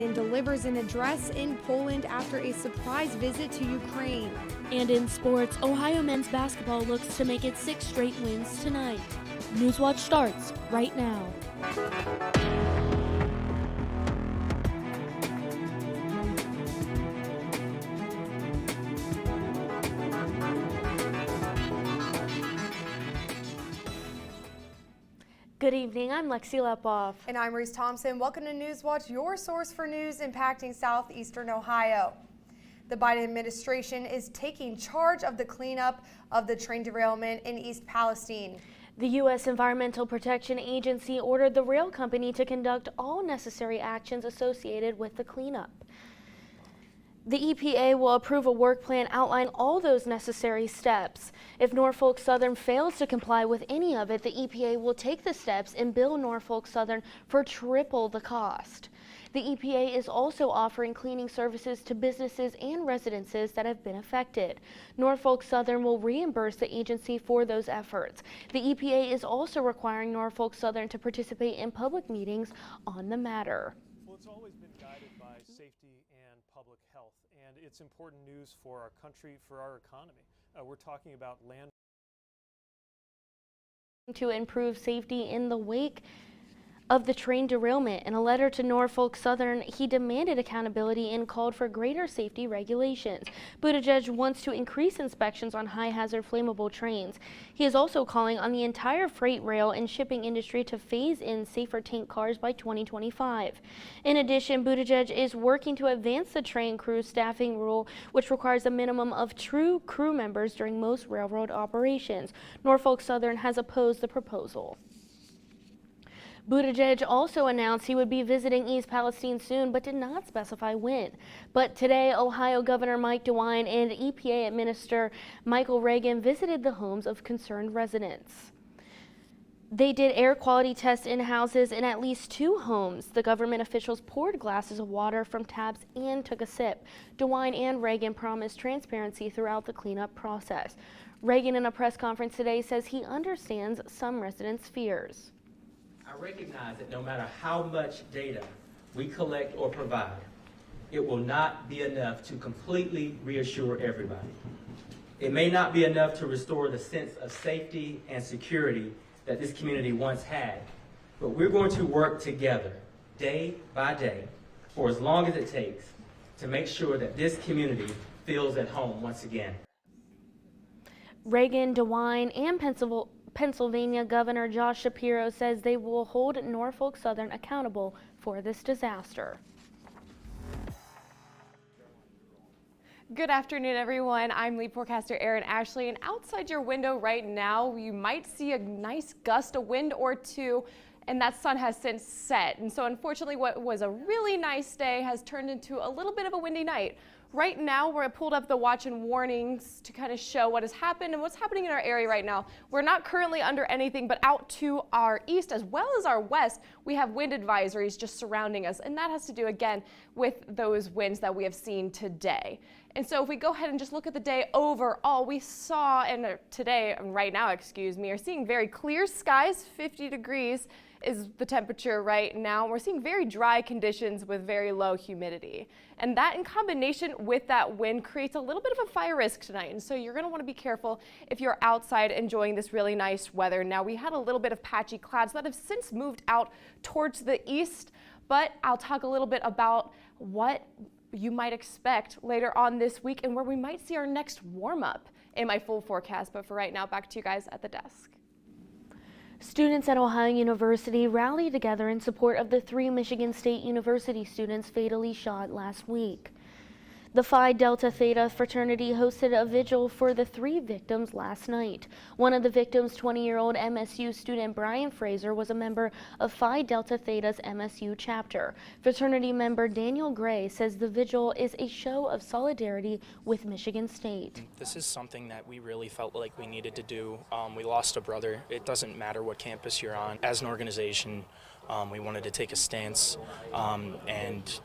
And delivers an address in Poland after a surprise visit to Ukraine. And in sports, Ohio men's basketball looks to make it 6 straight wins tonight. Newswatch starts right now. Good evening, I'm Lexi Lepoff. And I'm Reese Thompson. Welcome to Newswatch, your source for news impacting southeastern Ohio. The Biden administration is taking charge of the cleanup of the train derailment in East Palestine. The U.S. Environmental Protection Agency ordered the rail company to conduct all necessary actions associated with the cleanup. The EPA will approve a work plan outlining all those necessary steps. If Norfolk Southern fails to comply with any of it, the EPA will take the steps and bill Norfolk Southern for triple the cost. The EPA is also offering cleaning services to businesses and residences that have been affected. Norfolk Southern will reimburse the agency for those efforts. The EPA is also requiring Norfolk Southern to participate in public meetings on the matter. Well, it's always been guided by safety and public health, and it's important news for our country, for our economy. We're talking about land to improve safety in the wake of the train derailment. In a letter to Norfolk Southern, he demanded accountability and called for greater safety regulations. Buttigieg wants to increase inspections on high-hazard flammable trains. He is also calling on the entire freight, rail, and shipping industry to phase in safer tank cars by 2025. In addition, Buttigieg is working to advance the train crew staffing rule, which requires a minimum of 2 crew members during most railroad operations. Norfolk Southern has opposed the proposal. Buttigieg also announced he would be visiting East Palestine soon, but did not specify when. But today, Ohio Governor Mike DeWine and EPA Administrator Michael Regan visited the homes of concerned residents. They did air quality tests in houses in at least 2 homes. The government officials poured glasses of water from taps and took a sip. DeWine and Regan promised transparency throughout the cleanup process. Regan, in a press conference today, says he understands some residents' fears. I recognize that no matter how much data we collect or provide, it will not be enough to completely reassure everybody. It may not be enough to restore the sense of safety and security that this community once had, but we're going to work together day by day for as long as it takes to make sure that this community feels at home once again. Reagan, DeWine, and Pennsylvania Governor Josh Shapiro says they will hold Norfolk Southern accountable for this disaster. Good afternoon, everyone. I'm lead forecaster Erin Ashley, and outside your window right now, you might see a nice gust of wind or 2, and that sun has since set. And so unfortunately, what was a really nice day has turned into a little bit of a windy night. Right now, we're pulled up the watch and warnings to kind of show what has happened and what's happening in our area right now. We're not currently under anything, but out to our east as well as our west, we have wind advisories just surrounding us. And that has to do, again, with those winds that we have seen today. And so if we go ahead and just look at the day overall, we saw, and today, right now, excuse me, are seeing very clear skies, 50 degrees is the temperature right now. We're seeing very dry conditions with very low humidity. And that in combination with that wind creates a little bit of a fire risk tonight. And so you're going to want to be careful if you're outside enjoying this really nice weather. Now we had a little bit of patchy clouds that have since moved out towards the east, but I'll talk a little bit about what you might expect later on this week and where we might see our next warm up in my full forecast. But for right now, back to you guys at the desk. Students at Ohio University rallied together in support of the 3 Michigan State University students fatally shot last week. The Phi Delta Theta fraternity hosted a vigil for the 3 victims last night. One of the victims, 20-year-old MSU student Brian Fraser, was a member of Phi Delta Theta's MSU chapter. Fraternity member Daniel Gray says the vigil is a show of solidarity with Michigan State. This is something that we really felt like we needed to do. We lost a brother. It doesn't matter what campus you're on. As an organization, we wanted to take a stance and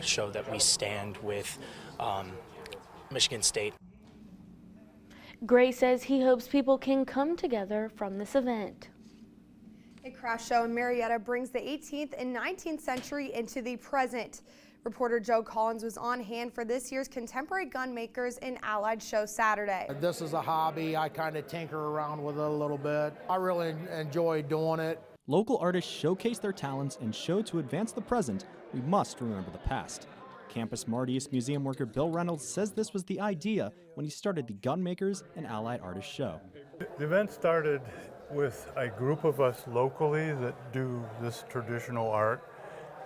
show that we stand with Michigan State. Gray says he hopes people can come together from this event. A craft show in Marietta brings the 18th and 19th century into the present. Reporter Joe Collins was on hand for this year's Contemporary Gun Makers and Allied show Saturday. This is a hobby. I kind of tinker around with it a little bit. I really enjoy doing it. Local artists showcase their talents and show to advance the present, we must remember the past. Campus Martius museum worker Bill Reynolds says this was the idea when he started the Gun Makers and Allied Artists show. The event started with a group of us locally that do this traditional art,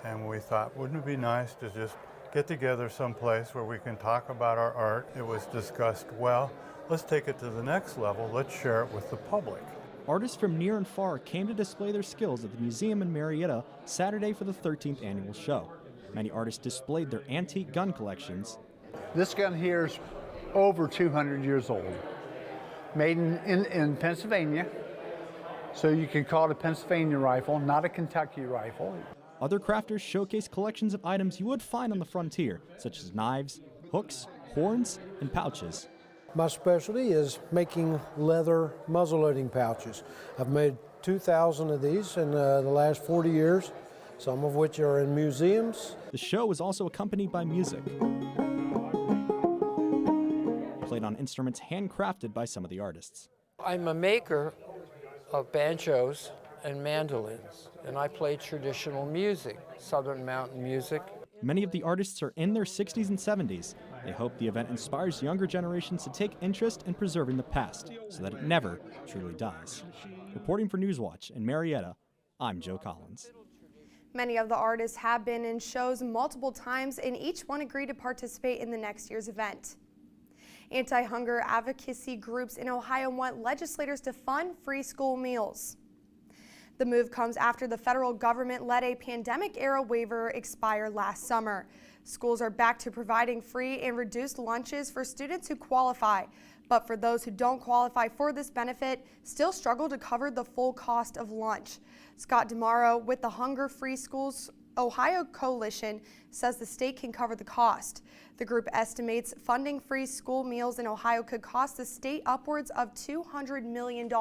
and we thought, wouldn't it be nice to just get together someplace where we can talk about our art? It was discussed, well, let's take it to the next level, let's share it with the public. Artists from near and far came to display their skills at the museum in Marietta Saturday for the 13th annual show. Many artists displayed their antique gun collections. This gun here is over 200 years old, made in Pennsylvania, so you can call it a Pennsylvania rifle, not a Kentucky rifle. Other crafters showcase collections of items you would find on the frontier, such as knives, hooks, horns, and pouches. My specialty is making leather muzzleloading pouches. I've made 2,000 of these in the last 40 years, some of which are in museums. The show was also accompanied by music, played on instruments handcrafted by some of the artists. I'm a maker of banjos and mandolins, and I play traditional music, Southern Mountain music. Many of the artists are in their 60s and 70s. They hope the event inspires younger generations to take interest in preserving the past so that it never truly dies. Reporting for Newswatch in Marietta, I'm Joe Collins. Many of the artists have been in shows multiple times, and each one agreed to participate in the next year's event. Anti-hunger advocacy groups in Ohio want legislators to fund free school meals. The move comes after the federal government let a pandemic-era waiver expire last summer. Schools are back to providing free and reduced lunches for students who qualify, but for those who don't qualify for this benefit, still struggle to cover the full cost of lunch. Scott DeMauro with the Hunger Free Schools Ohio Coalition says the state can cover the cost. The group estimates funding free school meals in Ohio could cost the state upwards of $200 million.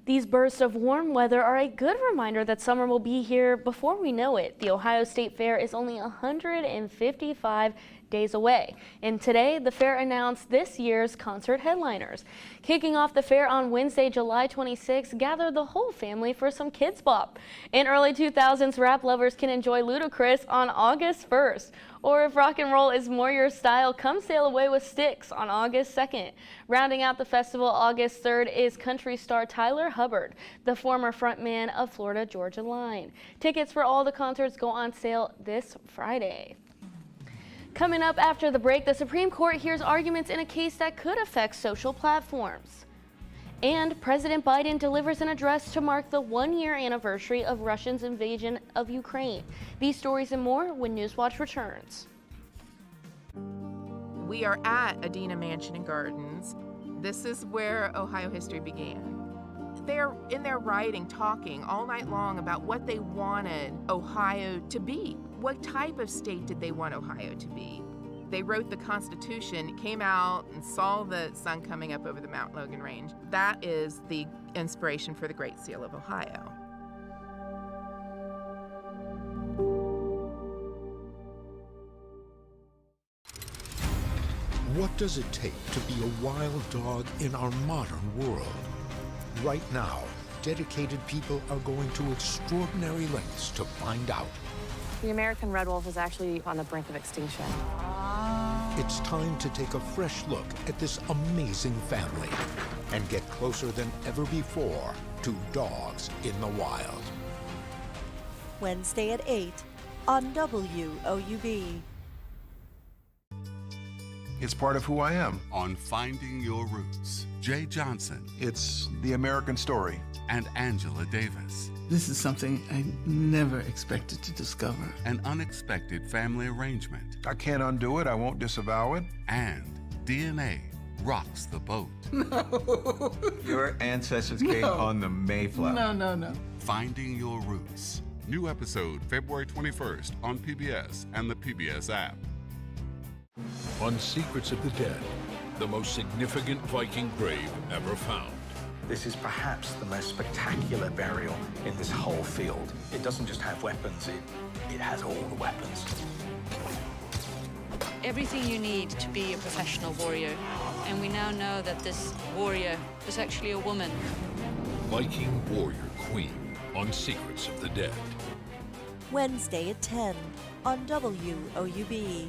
These bursts of warm weather are a good reminder that summer will be here before we know it. The Ohio State Fair is only 155 days away, and today the fair announced this year's concert headliners. Kicking off the fair on Wednesday, July 26, gather the whole family for some kids bop. In early 2000s, rap lovers can enjoy Ludacris on August 1st. Or if rock and roll is more your style, come sail away with Styx on August 2nd. Rounding out the festival August 3rd is country star Tyler Hubbard, the former frontman of Florida Georgia Line. Tickets for all the concerts go on sale this Friday. Coming up after the break, the Supreme Court hears arguments in a case that could affect social platforms. And President Biden delivers an address to mark the one-year anniversary of Russia's invasion of Ukraine. These stories and more when Newswatch returns. We are at Adena Mansion and Gardens. This is where Ohio history began. They're in their writing talking all night long about what they wanted Ohio to be. What type of state did they want Ohio to be? They wrote the Constitution, came out and saw the sun coming up over the Mount Logan Range. That is the inspiration for the Great Seal of Ohio. What does it take to be a wild dog in our modern world? Right now, dedicated people are going to extraordinary lengths to find out. The American red wolf is actually on the brink of extinction. It's time to take a fresh look at this amazing family and get closer than ever before to dogs in the wild. Wednesday at 8 on WOUB. It's part of who I am. On Finding Your Roots, Jay Johnson. It's the American story. And Angela Davis. This is something I never expected to discover. An unexpected family arrangement. I can't undo it. I won't disavow it. And DNA rocks the boat. No. Your ancestors came on the Mayflower. No. Finding Your Roots. New episode February 21st on PBS and the PBS app. On Secrets of the Dead, the most significant Viking grave ever found. This is perhaps the most spectacular burial in this whole field. It doesn't just have weapons, it has all the weapons. Everything you need to be a professional warrior. And we now know that this warrior is actually a woman. Viking Warrior Queen on Secrets of the Dead. Wednesday at 10 on WOUB.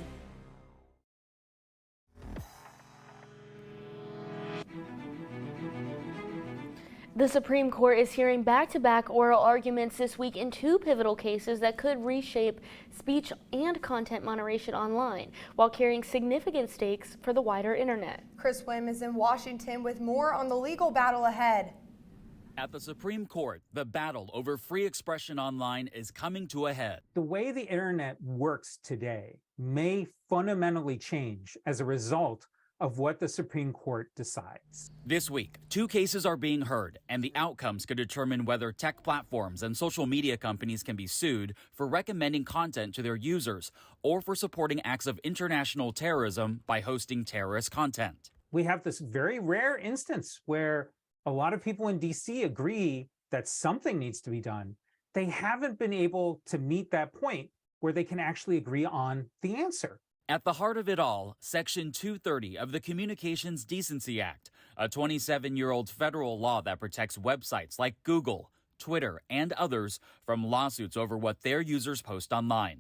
The Supreme Court is hearing back-to-back oral arguments this week in two pivotal cases that could reshape speech and content moderation online, while carrying significant stakes for the wider internet. Chris Wim is in Washington with more on the legal battle ahead. At the Supreme Court, the battle over free expression online is coming to a head. The way the internet works today may fundamentally change as a result of what the Supreme Court decides. This week, two cases are being heard, and the outcomes could determine whether tech platforms and social media companies can be sued for recommending content to their users or for supporting acts of international terrorism by hosting terrorist content. We have this very rare instance where a lot of people in DC agree that something needs to be done. They haven't been able to meet that point where they can actually agree on the answer. At the heart of it all, Section 230 of the Communications Decency Act, a 27-year-old federal law that protects websites like Google, Twitter, and others from lawsuits over what their users post online.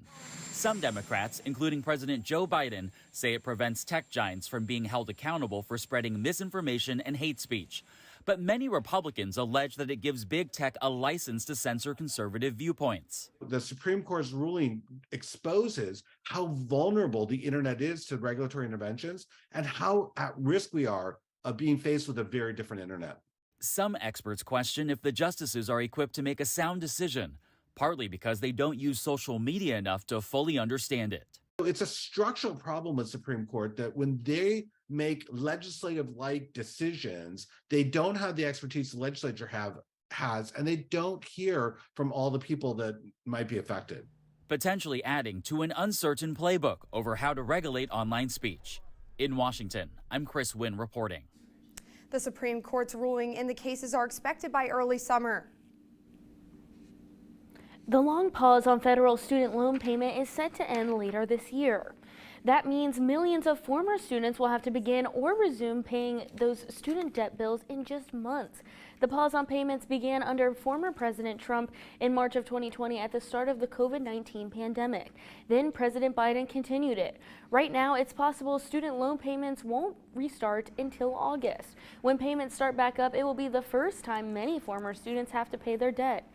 Some Democrats, including President Joe Biden, say it prevents tech giants from being held accountable for spreading misinformation and hate speech. But many Republicans allege that it gives big tech a license to censor conservative viewpoints. The Supreme Court's ruling exposes how vulnerable the internet is to regulatory interventions and how at risk we are of being faced with a very different internet. Some experts question if the justices are equipped to make a sound decision, partly because they don't use social media enough to fully understand it. It's a structural problem with Supreme Court that when they make legislative-like decisions, they don't have the expertise the legislature has, and they don't hear from all the people that might be affected. Potentially adding to an uncertain playbook over how to regulate online speech. In Washington, I'm Chris Wynn reporting. The Supreme Court's ruling in the cases are expected by early summer. The long pause on federal student loan payment is set to end later this year. That means millions of former students will have to begin or resume paying those student debt bills in just months. The pause on payments began under former President Trump in March of 2020 at the start of the COVID-19 pandemic. Then President Biden continued it. Right now, it's possible student loan payments won't restart until August. When payments start back up, it will be the first time many former students have to pay their debt.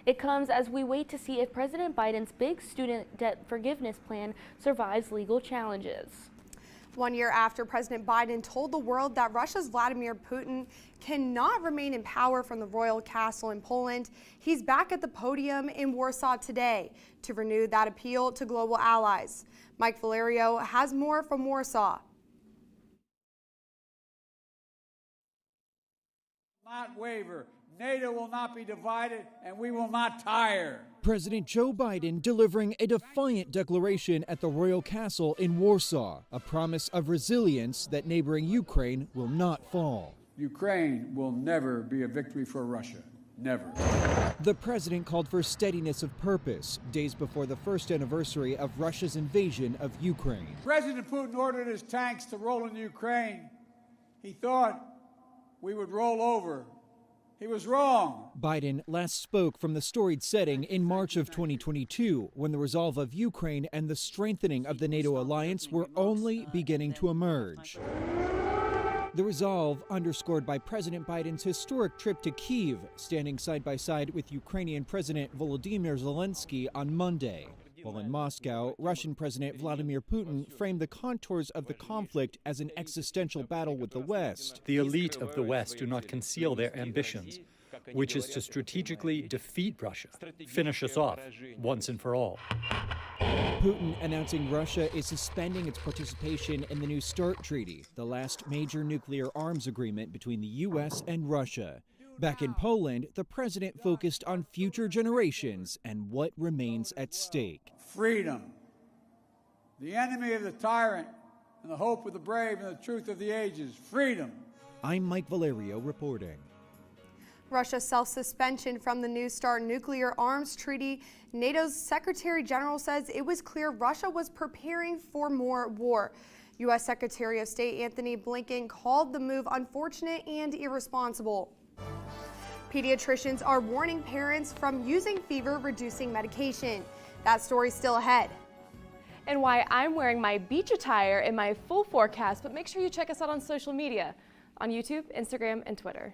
It comes as we wait to see if President Biden's big student debt forgiveness plan survives legal challenges. 1 year after President Biden told the world that Russia's Vladimir Putin cannot remain in power from the royal castle in Poland, he's back at the podium in Warsaw today to renew that appeal to global allies. Mike Valerio has more from Warsaw. Not waver. NATO will not be divided, and we will not tire. President Joe Biden delivering a defiant declaration at the royal castle in Warsaw, a promise of resilience that neighboring Ukraine will not fall. Ukraine will never be a victory for Russia. Never. The president called for steadiness of purpose, days before the first anniversary of Russia's invasion of Ukraine. President Putin ordered his tanks to roll into Ukraine. He thought we would roll over. He was wrong. Biden last spoke from the storied setting in March of 2022, when the resolve of Ukraine and the strengthening of the NATO alliance were only beginning to emerge. The resolve underscored by President Biden's historic trip to Kyiv, standing side by side with Ukrainian President Volodymyr Zelensky on Monday. While in Moscow, Russian President Vladimir Putin framed the contours of the conflict as an existential battle with the West. The elite of the West do not conceal their ambitions, which is to strategically defeat Russia, finish us off once and for all. Putin announcing Russia is suspending its participation in the New START Treaty, the last major nuclear arms agreement between the U.S. and Russia. Back in Poland, the president focused on future generations and what remains at stake. Freedom, the enemy of the tyrant, and the hope of the brave and the truth of the ages. Freedom. I'm Mike Valerio reporting. Russia's self-suspension from the New START nuclear arms treaty. NATO's Secretary General says it was clear Russia was preparing for more war. U.S. Secretary of State Anthony Blinken called the move unfortunate and irresponsible. Pediatricians are warning parents from using fever-reducing medication. That story's still ahead. And why I'm wearing my beach attire in my full forecast, but make sure you check us out on social media, on YouTube, Instagram, and Twitter.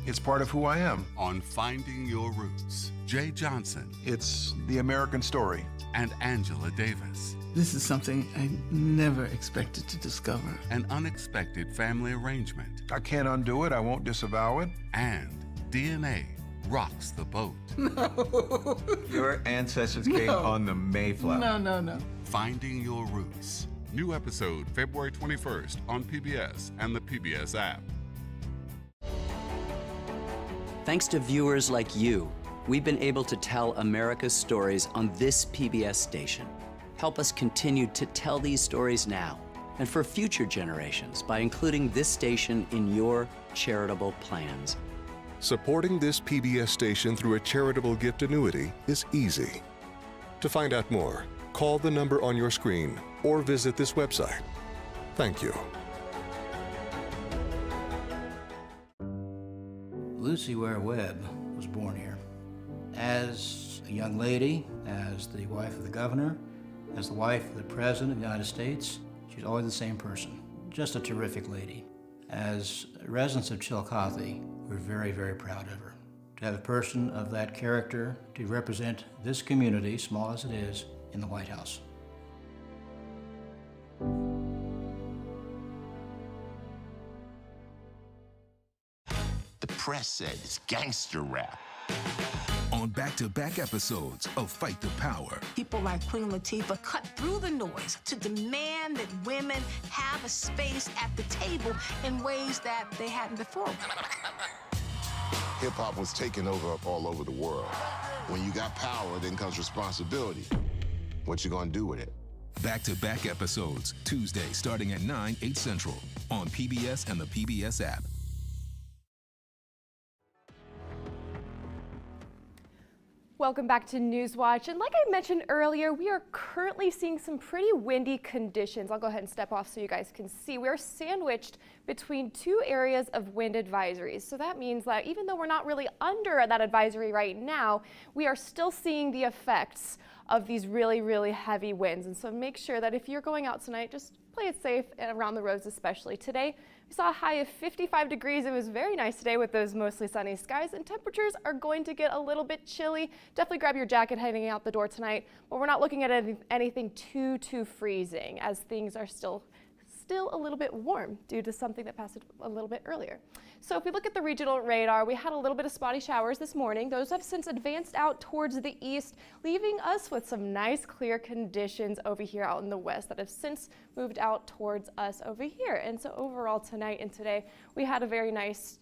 It's part of who I am. On Finding Your Roots, Jay Johnson. It's the American story. And Angela Davis. This is something I never expected to discover. An unexpected family arrangement. I can't undo it. I won't disavow it. And DNA rocks the boat. No. Your ancestors came on the Mayflower. No. Finding Your Roots. New episode February 21st on PBS and the PBS app. Thanks to viewers like you, we've been able to tell America's stories on this PBS station. Help us continue to tell these stories now and for future generations by including this station in your charitable plans. Supporting this PBS station through a charitable gift annuity is easy. To find out more, call the number on your screen or visit this website. Thank you. Lucy Ware Webb was born here. As a young lady, as the wife of the governor, as the wife of the President of the United States, she's always the same person. Just a terrific lady. As residents of Chillicothe, we're very, very proud of her. To have a person of that character to represent this community, small as it is, in the White House. The press said it's gangster rap. On back-to-back episodes of Fight the Power. People like Queen Latifah cut through the noise to demand that women have a space at the table in ways that they hadn't before. Hip-hop was taken over all over the world. When you got power, then comes responsibility. What you gonna do with it? Back-to-back episodes, Tuesday starting at 9, 8 Central on PBS and the PBS app. Welcome back to Newswatch, and like I mentioned earlier, we are currently seeing some pretty windy conditions. I'll go ahead and step off so you guys can see. We are sandwiched between two areas of wind advisories, so that means that even though we're not really under that advisory right now, we are still seeing the effects of these really, really heavy winds. And so make sure that if you're going out tonight, just play it safe and around the roads especially. Today, we saw a high of 55 degrees. It was very nice today with those mostly sunny skies, and temperatures are going to get a little bit chilly. Definitely grab your jacket heading out the door tonight, but we're not looking at anything too freezing, as things are still a little bit warm due to something that passed a little bit earlier. So if we look at the regional radar, we had a little bit of spotty showers this morning. Those have since advanced out towards the east, leaving us with some nice clear conditions over here out in the west that have since moved out towards us over here. And so overall tonight and today, we had a very nice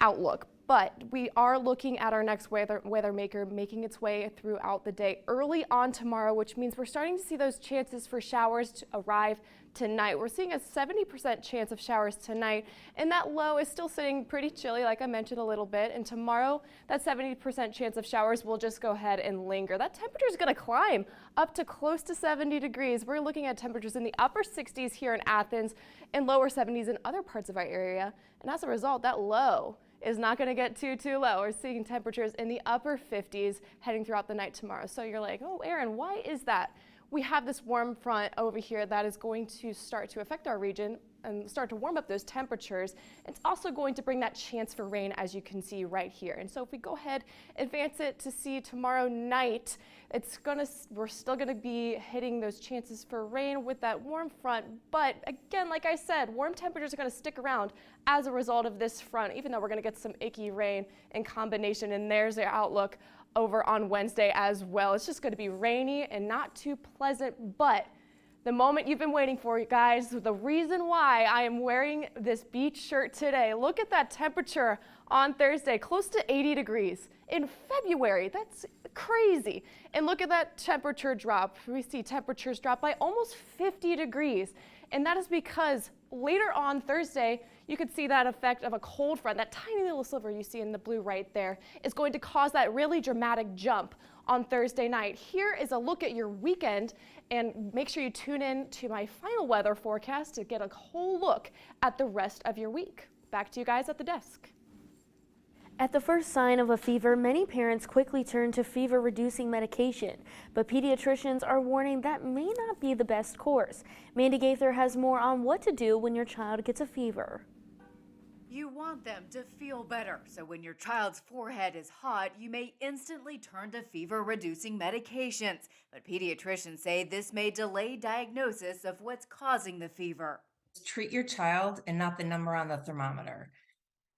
outlook. But we are looking at our next weather maker making its way throughout the day early on tomorrow, which means we're starting to see those chances for showers to arrive tonight. We're seeing a 70% chance of showers tonight, and that low is still sitting pretty chilly, like I mentioned a little bit. And tomorrow, that 70% chance of showers will just go ahead and linger. That temperature is going to climb up to close to 70 degrees. We're looking at temperatures in the upper 60s here in Athens and lower 70s in other parts of our area. And as a result, that low is not going to get too low. We're seeing temperatures in the upper 50s heading throughout the night tomorrow. So you're like, oh, Erin, why is that? We have this warm front over here that is going to start to affect our region and start to warm up those temperatures. It's also going to bring that chance for rain, as you can see right here. And so if we go ahead, advance it to see tomorrow night, we're still gonna be hitting those chances for rain with that warm front. But again, like I said, warm temperatures are gonna stick around as a result of this front, even though we're gonna get some icky rain in combination. And there's their outlook over on Wednesday as well. It's just gonna be rainy and not too pleasant, but the moment you've been waiting for, you guys, the reason why I am wearing this beach shirt today. Look at that temperature on Thursday, close to 80 degrees. In February, that's crazy. And look at that temperature drop. We see temperatures drop by almost 50 degrees. And that is because later on Thursday, you could see that effect of a cold front, that tiny little sliver you see in the blue right there, is going to cause that really dramatic jump on Thursday night. Here is a look at your weekend, and make sure you tune in to my final weather forecast to get a whole look at the rest of your week. Back to you guys at the desk. At the first sign of a fever, many parents quickly turn to fever-reducing medication, but pediatricians are warning that may not be the best course. Mandy Gaither has more on what to do when your child gets a fever. You want them to feel better, so when your child's forehead is hot, you may instantly turn to fever-reducing medications. But pediatricians say this may delay diagnosis of what's causing the fever. Treat your child and not the number on the thermometer.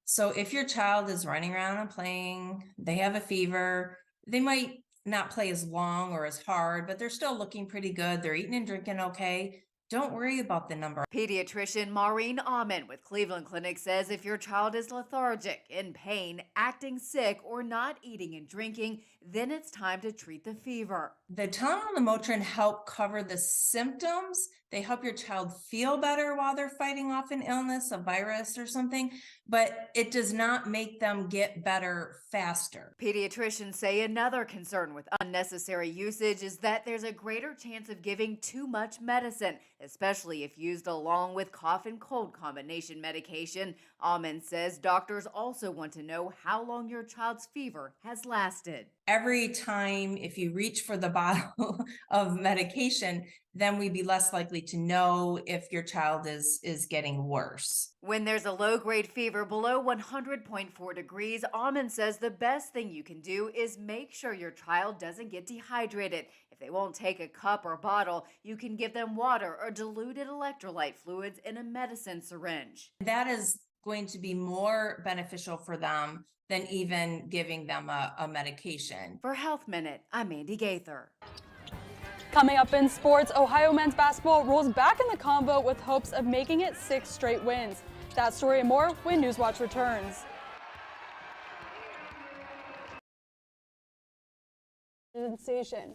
So if your child is running around and playing, they have a fever, they might not play as long or as hard, but they're still looking pretty good. They're eating and drinking okay. Don't worry about the number. Pediatrician Maureen Amon with Cleveland Clinic says if your child is lethargic, in pain, acting sick, or not eating and drinking, then it's time to treat the fever. The Tylenol and the Motrin help cover the symptoms. They help your child feel better while they're fighting off an illness, a virus or something, but it does not make them get better faster. Pediatricians say another concern with unnecessary usage is that there's a greater chance of giving too much medicine, especially if used along with cough and cold combination medication. Amon says doctors also want to know how long your child's fever has lasted. Every time if you reach for the bottle of medication, then we'd be less likely to know if your child is getting worse. When there's a low-grade fever below 100.4 degrees, Amon says the best thing you can do is make sure your child doesn't get dehydrated. If they won't take a cup or bottle, you can give them water or diluted electrolyte fluids in a medicine syringe. That is going to be more beneficial for them than even giving them a medication. For Health Minute, I'm Mandy Gaither. Coming up in sports, Ohio men's basketball rolls back in the combo with hopes of making it 6 straight wins. That story and more when Newswatch returns. Sensation.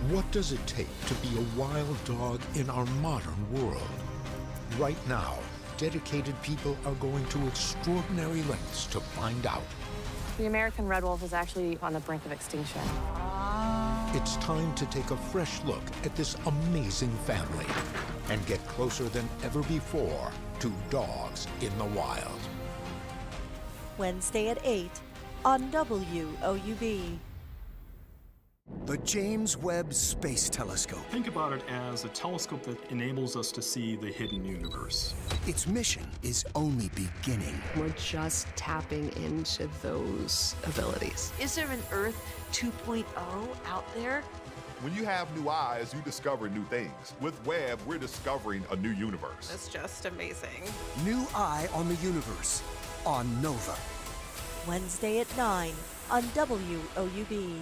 What does it take to be a wild dog in our modern world? Right now, dedicated people are going to extraordinary lengths to find out. The American red wolf is actually on the brink of extinction. It's time to take a fresh look at this amazing family and get closer than ever before to dogs in the wild. Wednesday at 8 on WOUB. The James Webb Space Telescope. Think about it as a telescope that enables us to see the hidden universe. Its mission is only beginning. We're just tapping into those abilities. Is there an Earth 2.0 out there? When you have new eyes, you discover new things. With Webb, we're discovering a new universe. That's just amazing. New eye on the universe on Nova. Wednesday at 9 on WOUB.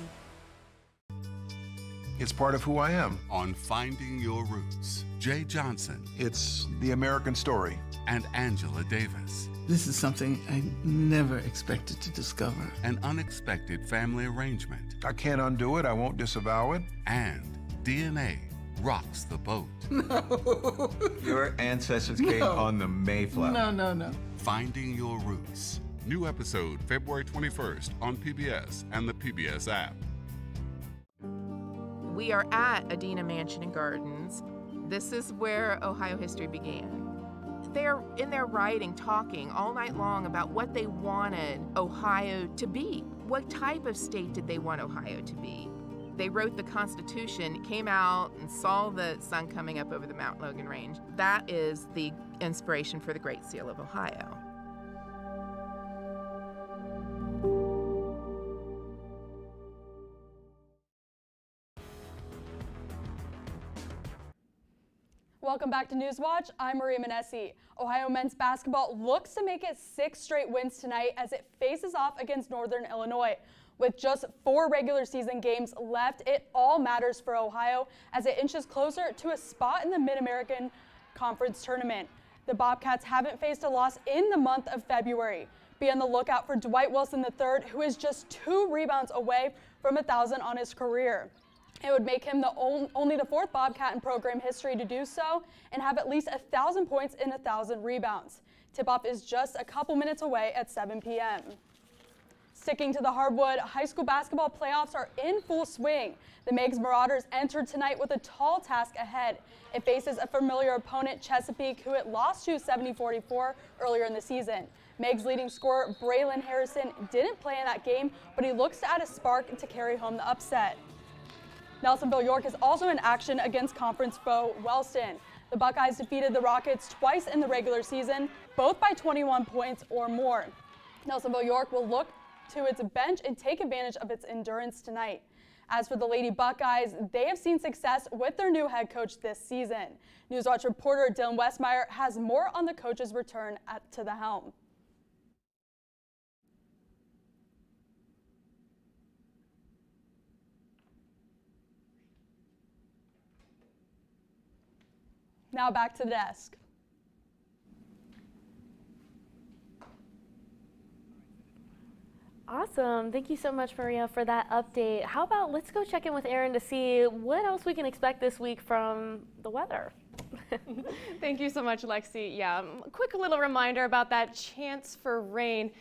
It's part of who I am. On Finding Your Roots, Jay Johnson. It's the American story. And Angela Davis. This is something I never expected to discover. An unexpected family arrangement. I can't undo it. I won't disavow it. And DNA rocks the boat. No. Your ancestors came on the Mayflower. No. Finding Your Roots. New episode February 21st on PBS and the PBS app. We are at Adena Mansion and Gardens. This is where Ohio history began. They're in their writing, talking all night long about what they wanted Ohio to be. What type of state did they want Ohio to be? They wrote the Constitution, came out and saw the sun coming up over the Mount Logan Range. That is the inspiration for the Great Seal of Ohio. Welcome back to Newswatch. I'm Maria Manessi. Ohio men's basketball looks to make it 6 straight wins tonight as it faces off against Northern Illinois. With just 4 regular season games left, it all matters for Ohio as it inches closer to a spot in the Mid-American Conference tournament. The Bobcats haven't faced a loss in the month of February. Be on the lookout for Dwight Wilson III, who is just 2 rebounds away from 1,000 on his career. It would make him only the 4th Bobcat in program history to do so and have at least 1,000 points and 1,000 rebounds. Tip-off is just a couple minutes away at 7 p.m. Sticking to the hardwood, high school basketball playoffs are in full swing. The Meigs Marauders entered tonight with a tall task ahead. It faces a familiar opponent, Chesapeake, who it lost to 70-44 earlier in the season. Meigs leading scorer Braylon Harrison didn't play in that game, but he looks to add a spark to carry home the upset. Nelsonville York is also in action against conference foe Wellston. The Buckeyes defeated the Rockets twice in the regular season, both by 21 points or more. Nelsonville York will look to its bench and take advantage of its endurance tonight. As for the Lady Buckeyes, they have seen success with their new head coach this season. Newswatch reporter Dylan Westmeyer has more on the coach's return to the helm. Now back to the desk. Awesome. Thank you so much, Maria, for that update. How about let's go check in with Erin to see what else we can expect this week from the weather. Thank you so much, Lexi. Yeah, a quick little reminder about that chance for rain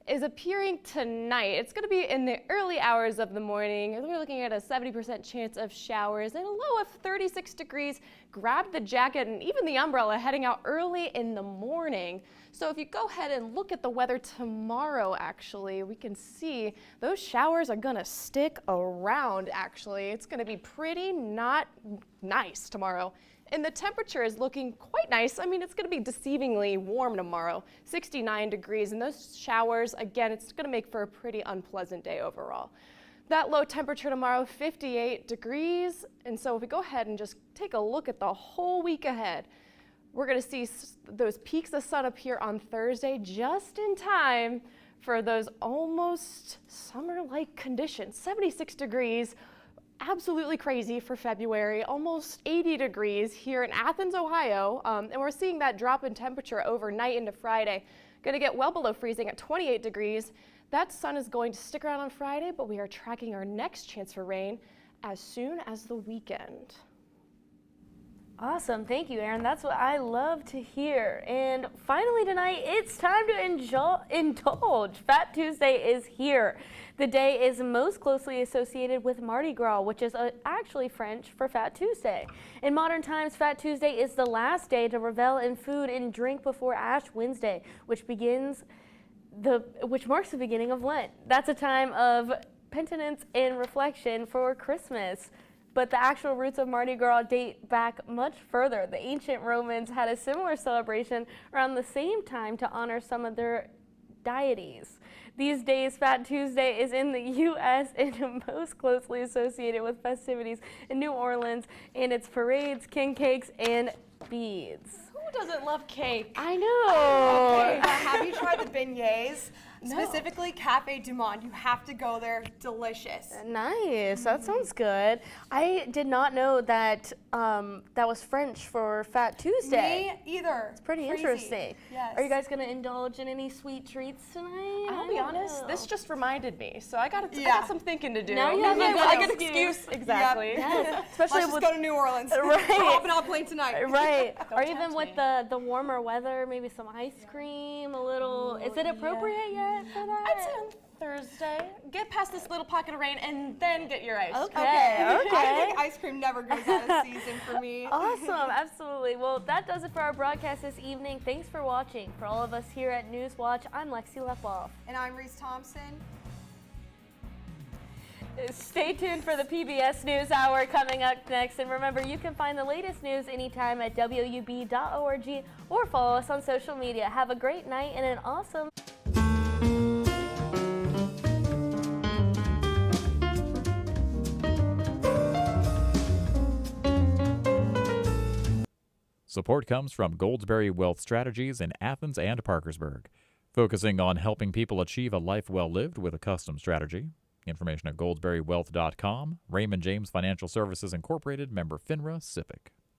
is appearing tonight. It's going to be in the early hours of the morning. We're looking at a 70% chance of showers and a low of 36 degrees. Grab the jacket and even the umbrella heading out early in the morning. So if you go ahead and look at the weather tomorrow, actually, we can see those showers are going to stick around, actually. It's going to be pretty not nice tomorrow. And the temperature is looking quite nice. I mean, it's going to be deceivingly warm tomorrow, 69 degrees. And those showers, again, it's going to make for a pretty unpleasant day overall. That low temperature tomorrow, 58 degrees. And so if we go ahead and just take a look at the whole week ahead, we're going to see those peaks of sun appear on Thursday just in time for those almost summer-like conditions, 76 degrees. Absolutely crazy for February, almost 80 degrees here in Athens, Ohio, and we're seeing that drop in temperature overnight into Friday. Going to get well below freezing at 28 degrees. That sun is going to stick around on Friday, but we are tracking our next chance for rain as soon as the weekend. Awesome. Thank you, Erin. That's what I love to hear. And finally tonight, it's time to indulge. Fat Tuesday is here. The day is most closely associated with Mardi Gras, which is actually French for Fat Tuesday. In modern times, Fat Tuesday is the last day to revel in food and drink before Ash Wednesday, which marks the beginning of Lent. That's a time of penitence and reflection for Christmas. But the actual roots of Mardi Gras date back much further. The ancient Romans had a similar celebration around the same time to honor some of their deities. These days, Fat Tuesday is in the U.S. and most closely associated with festivities in New Orleans and its parades, king cakes, and beads. Who doesn't love cake? I know. Okay, have you tried the beignets? No. Specifically Cafe Du Monde. You have to go there. Delicious. Nice. That sounds good. I did not know that that was French for Fat Tuesday. Me either. It's pretty Crazy. Interesting. Yes. Are you guys going to indulge in any sweet treats tonight? I'll be honest, this just reminded me, so I got some thinking to do. Now you have a good excuse. Exactly. Yep. Yes. Especially Let's with just go to New Orleans. Right. We're hopping on a plane tonight. Right. Or even with the warmer weather, maybe some ice cream, a little. Is it appropriate yet for that? I'd say on Thursday. Get past this little pocket of rain and then get your ice. Okay. I think ice cream never goes out of season for me. Awesome. Absolutely. Well, that does it for our broadcast this evening. Thanks for watching. For all of us here at Newswatch, I'm Lexi Lepoff. And I'm Reese Thompson. Stay tuned for the PBS News Hour coming up next. And remember, you can find the latest news anytime at WOUB.org or follow us on social media. Have a great night and an awesome... Support comes from Goldsberry Wealth Strategies in Athens and Parkersburg, focusing on helping people achieve a life well lived with a custom strategy. Information at goldsberrywealth.com. Raymond James Financial Services Incorporated, member FINRA, SIPC.